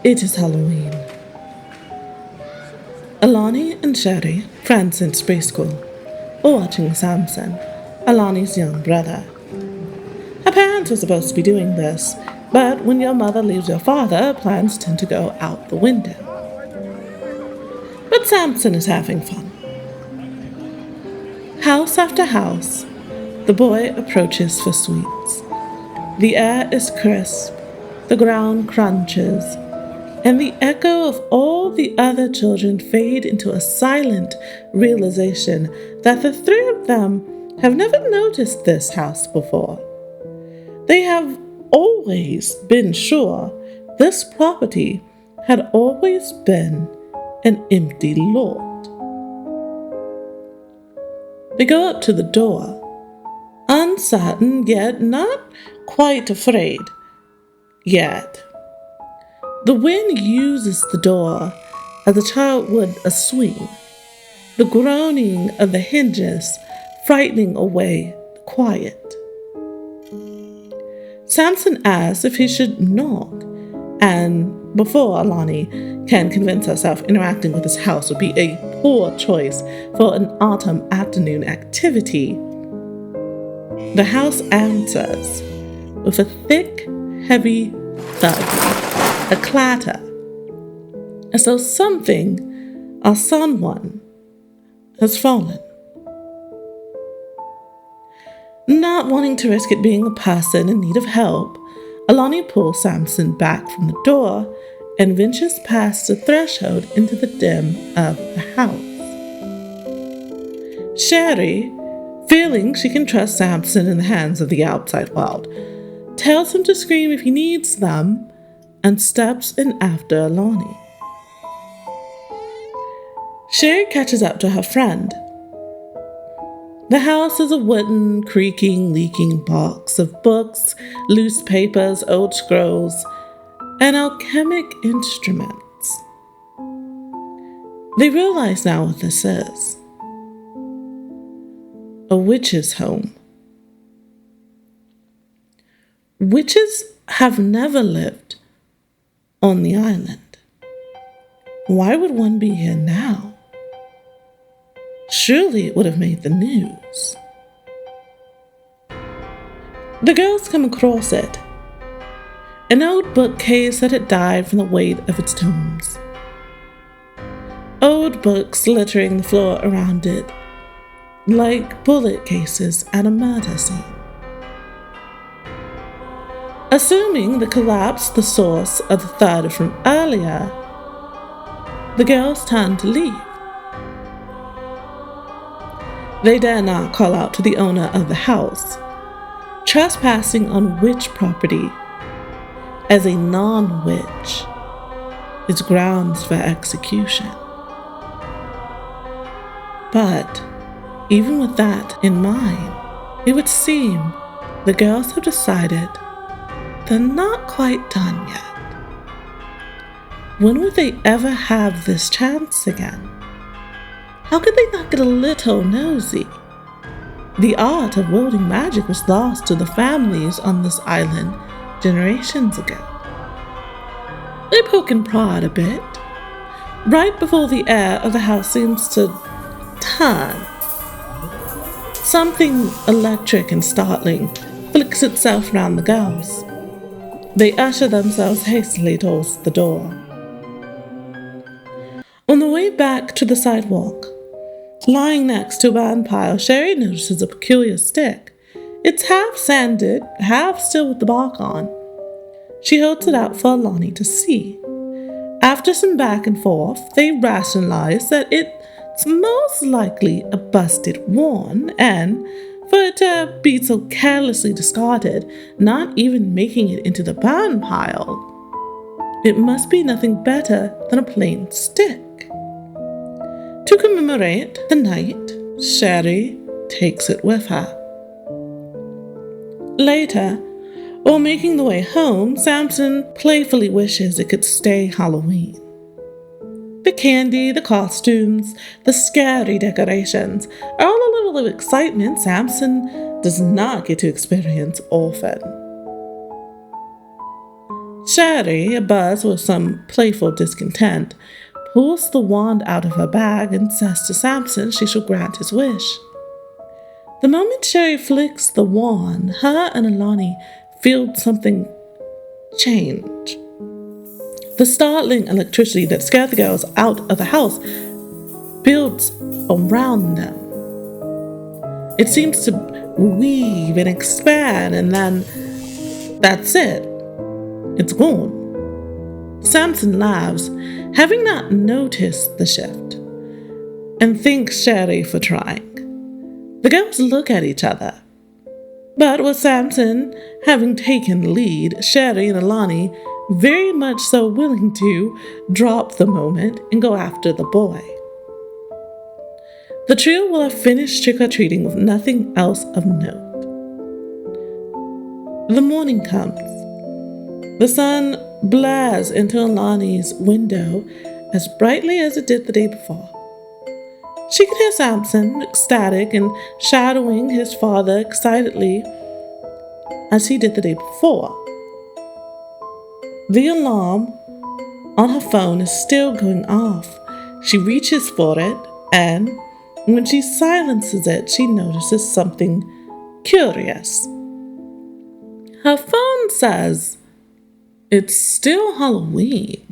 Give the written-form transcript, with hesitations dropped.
It is Halloween. Alani and Sherry, friends since preschool, were watching Samson, Alani's young brother. Her parents were supposed to be doing this, but when your mother leaves your father, plans tend to go out the window. But Samson is having fun. House after house, the boy approaches for sweets. The air is crisp, the ground crunches, and the echo of all the other children fade into a silent realization that the three of them have never noticed this house before. They have always been sure this property had always been an empty lot. They go up to the door, uncertain yet not quite afraid yet. The wind uses the door as a child would a swing, the groaning of the hinges frightening away the quiet. Samson asks if he should knock, and before Alani can convince herself interacting with his house would be a poor choice for an autumn afternoon activity, the house answers with a thick, heavy thud. A clatter, as though something or someone has fallen. Not wanting to risk it being a person in need of help, Alani pulls Samson back from the door and ventures past the threshold into the dim of the house. Sherry, feeling she can trust Samson in the hands of the outside world, tells him to scream if he needs them, and steps in after Alani. Sherry catches up to her friend. The house is a wooden, creaking, leaking box of books, loose papers, old scrolls, and alchemic instruments. They realize now what this is. A witch's home. Witches have never lived on the island. Why would one be here now? Surely it would have made the news. The girls come across it. An old bookcase that had died from the weight of its tomes. Old books littering the floor around it, like bullet cases at a murder scene. Assuming the collapse the source of the thud from earlier, the girls turn to leave. They dare not call out to the owner of the house, trespassing on witch property as a non-witch is grounds for execution. But even with that in mind, it would seem the girls have decided they're not quite done yet. When would they ever have this chance again? How could they not get a little nosy? The art of wielding magic was lost to the families on this island generations ago. They poke and prod a bit, right before the air of the house seems to turn. Something electric and startling flicks itself round the girls. They usher themselves hastily towards the door. On the way back to the sidewalk, lying next to a barn pile, Sherry notices a peculiar stick. It's half sanded, half still with the bark on. She holds it out for Alani to see. After some back and forth, they rationalize that it's most likely a busted one, and for it to be so carelessly discarded, not even making it into the barn pile, it must be nothing better than a plain stick. To commemorate the night, Sherry takes it with her. Later, while making the way home, Samson playfully wishes it could stay Halloween. The candy, the costumes, the scary decorations are all a level of excitement Samson does not get to experience often. Sherry, abuzz with some playful discontent, pulls the wand out of her bag and says to Samson she shall grant his wish. The moment Sherry flicks the wand, her and Alani feel something change. The startling electricity that scared the girls out of the house builds around them. It seems to weave and expand, and then that's it. It's gone. Samson laughs, having not noticed the shift, and thanks Sherry for trying. The girls look at each other. But with Samson having taken the lead, Sherry and Alani very much so willing to drop the moment and go after the boy. The trio will have finished trick-or-treating with nothing else of note. The morning comes. The sun blares into Alani's window as brightly as it did the day before. She could hear Samson, ecstatic and shadowing his father excitedly as he did the day before. The alarm on her phone is still going off. She reaches for it, and when she silences it, she notices something curious. Her phone says it's still Halloween.